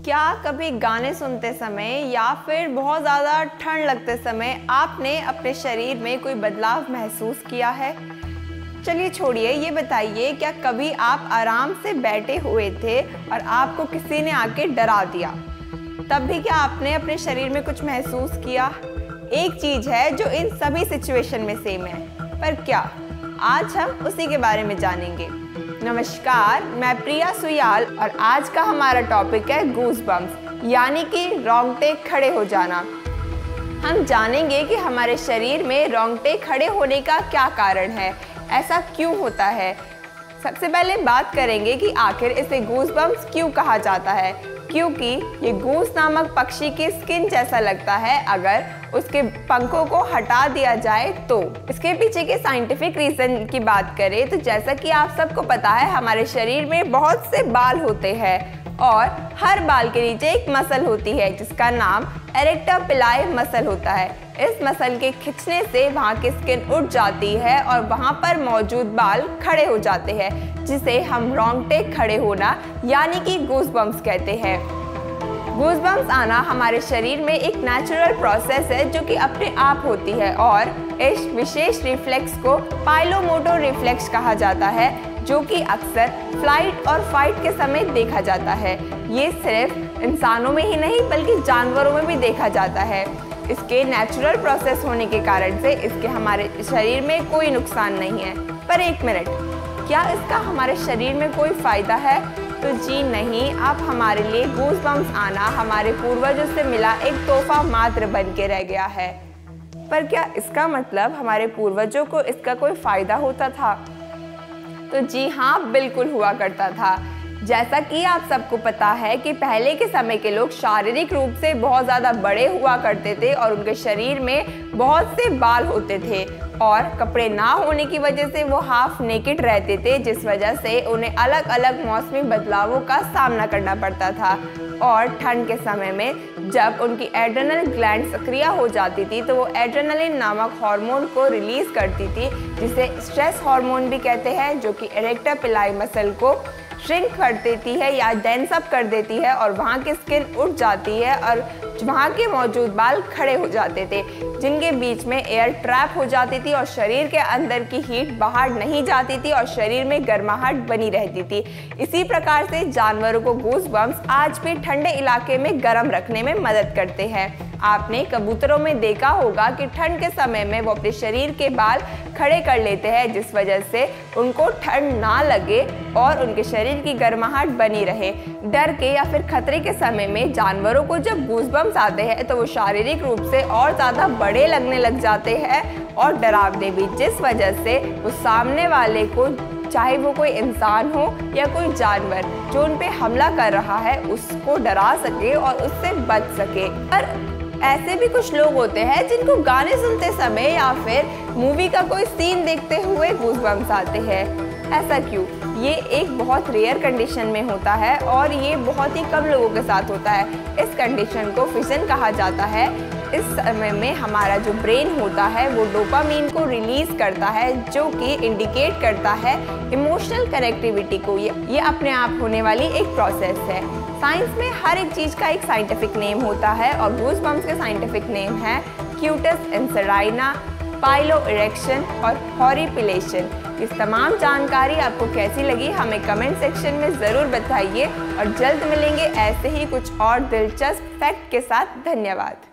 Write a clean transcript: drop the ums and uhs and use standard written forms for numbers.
क्या कभी गाने सुनते समय या फिर बहुत ज़्यादा ठंड लगते समय आपने अपने शरीर में कोई बदलाव महसूस किया है? चलिए छोड़िए, ये बताइए, क्या कभी आप आराम से बैठे हुए थे और आपको किसी ने आके डरा दिया? तब भी क्या आपने अपने शरीर में कुछ महसूस किया? एक चीज़ है जो इन सभी सिचुएशन में सेम है, पर क्या? आज हम उसी के बारे में जानेंगे। नमस्कार, मैं प्रिया सुयाल और आज का हमारा टॉपिक है गूज़बम्प्स, यानी कि रोंगटे खड़े हो जाना। हम जानेंगे कि हमारे शरीर में रोंगटे खड़े होने का क्या कारण है, ऐसा क्यों होता है। सबसे पहले बात करेंगे कि आखिर इसे गूज़बम्प्स क्यों कहा जाता है, क्योंकि ये गूस नामक पक्षी की स्किन जैसा लगता है अगर उसके पंखों को हटा दिया जाए तो। इसके पीछे के साइंटिफिक रीज़न की बात करें तो जैसा कि आप सबको पता है, हमारे शरीर में बहुत से बाल होते हैं और हर बाल के नीचे एक मसल होती है जिसका नाम एरेक्टर पिलाई मसल होता है। इस मसल के खिंचने से वहाँ की स्किन उठ जाती है और वहाँ पर मौजूद बाल खड़े हो जाते हैं, जिसे हम रोंगटे खड़े होना यानी कि गूज़बम्प्स कहते हैं। गूज़बम्प्स आना हमारे शरीर में एक नेचुरल प्रोसेस है जो कि अपने आप होती है और इस विशेष रिफ्लेक्स को पाइलोमोटर रिफ्लेक्स कहा जाता है, जो कि अक्सर फ्लाइट और फाइट के समय देखा जाता है। ये सिर्फ इंसानों में ही नहीं बल्कि जानवरों में भी देखा जाता है। इसके नेचुरल प्रोसेस होने के कारण से इसके हमारे शरीर में कोई नुकसान नहीं है। पर एक मिनट, क्या इसका हमारे शरीर में कोई फ़ायदा है? तो जी नहीं, अब हमारे लिए गूज़बम्प्स आना हमारे पूर्वजों से मिला एक तोहफा मात्र बन के रह गया है। पर क्या इसका मतलब हमारे पूर्वजों को इसका कोई फ़ायदा होता था? तो जी हाँ, बिल्कुल हुआ करता था। जैसा कि आप सबको पता है कि पहले के समय के लोग शारीरिक रूप से बहुत ज़्यादा बड़े हुआ करते थे और उनके शरीर में बहुत से बाल होते थे और कपड़े ना होने की वजह से वो हाफ नेकेड रहते थे, जिस वजह से उन्हें अलग अलग मौसमी बदलावों का सामना करना पड़ता था। और ठंड के समय में जब उनकी एड्रेनल ग्लैंड सक्रिय हो जाती थी तो वो एड्रेनलिन नामक हार्मोन को रिलीज़ करती थी, जिसे स्ट्रेस हार्मोन भी कहते हैं, जो कि एरेक्टर पिलाई मसल को श्रिंक कर देती है या डेंस अप कर देती है और वहाँ की स्किन उठ जाती है और वहाँ के मौजूद बाल खड़े हो जाते थे, जिनके बीच में एयर ट्रैप हो जाती थी और शरीर के अंदर की हीट बाहर नहीं जाती थी और शरीर में गर्माहट बनी रहती थी। इसी प्रकार से जानवरों को गूज़बम्प्स आज भी ठंडे इलाके में गर्म रखने में मदद करते हैं। आपने कबूतरों में देखा होगा कि ठंड के समय में वो अपने शरीर के बाल खड़े कर लेते हैं, जिस वजह से उनको ठंड ना लगे और उनके शरीर की गर्माहट बनी रहे। डर के या फिर खतरे के समय में जानवरों को जब गूज़बम्प्स आते हैं तो वो शारीरिक रूप से और ज़्यादा बड़े लगने लग जाते हैं और डरावने भी, जिस वजह से वो सामने वाले को, चाहे वो कोई इंसान हो या कोई जानवर जो उन पे हमला कर रहा है, उसको डरा सके और उससे बच सके। पर ऐसे भी कुछ लोग होते हैं जिनको गाने सुनते समय या फिर मूवी का कोई सीन देखते हुए गूज़बम्प्स आते हैं। ऐसा क्यों? ये एक बहुत रेयर कंडीशन में होता है और ये बहुत ही कम लोगों के साथ होता है। इस कंडीशन को फिजन कहा जाता है। इस समय में हमारा जो ब्रेन होता है वो डोपामीन को रिलीज़ करता है, जो कि इंडिकेट करता है इमोशनल कनेक्टिविटी को। ये अपने आप होने वाली एक प्रोसेस है। साइंस में हर एक चीज़ का एक साइंटिफिक नेम होता है और गूज़बम्प्स के साइंटिफिक नेम है क्यूटस इंसराइना, पाइलो इरेक्शन और हॉरिपिलेशन। इस तमाम जानकारी आपको कैसी लगी हमें कमेंट सेक्शन में ज़रूर बताइए और जल्द मिलेंगे ऐसे ही कुछ और दिलचस्प फैक्ट के साथ। धन्यवाद।